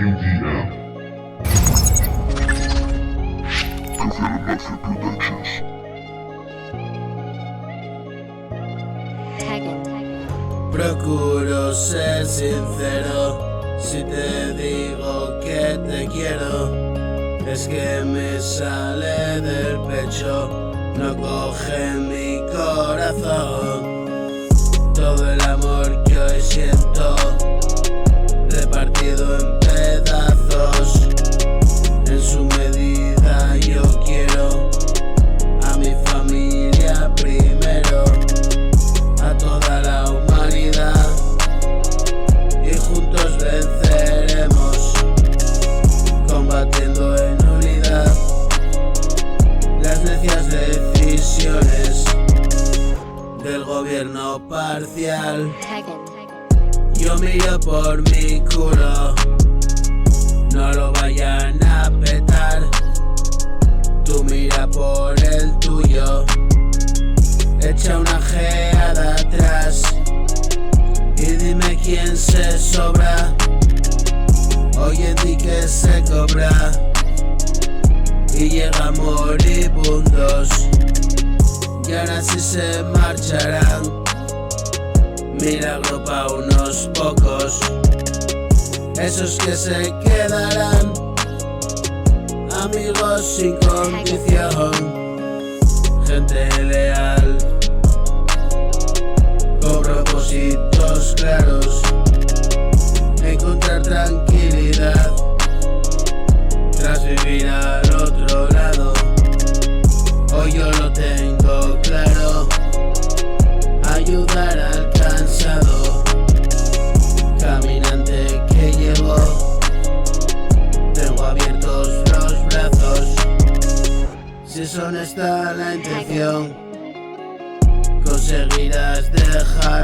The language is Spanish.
QDM. Maxi Productions. Procuro ser sincero, si te digo que te quiero, es que me sale del pecho, no coge mi corazón. Todo el amor que hoy siento, repartido en pedazos, en su medida yo quiero a mi familia primero, a toda la humanidad, y juntos venceremos, combatiendo en unidad las necias decisiones del gobierno parcial. Yo miro por mi culo, no lo vayan a petar. Tú mira por el tuyo, echa una geada atrás y dime quién se sobra. Oye, di que se cobra y llega moribundos, y ahora sí se marcharán. Milagro pa' unos pocos, esos que se quedarán, amigos sin condición, gente leal, con propósitos claros, encontrar tranquilidad tras vivir al otro lado. Hoy yo lo tengo claro, ayudar al cansado, caminante que llevo, tengo abiertos los brazos. Si es honesta la intención, conseguirás dejar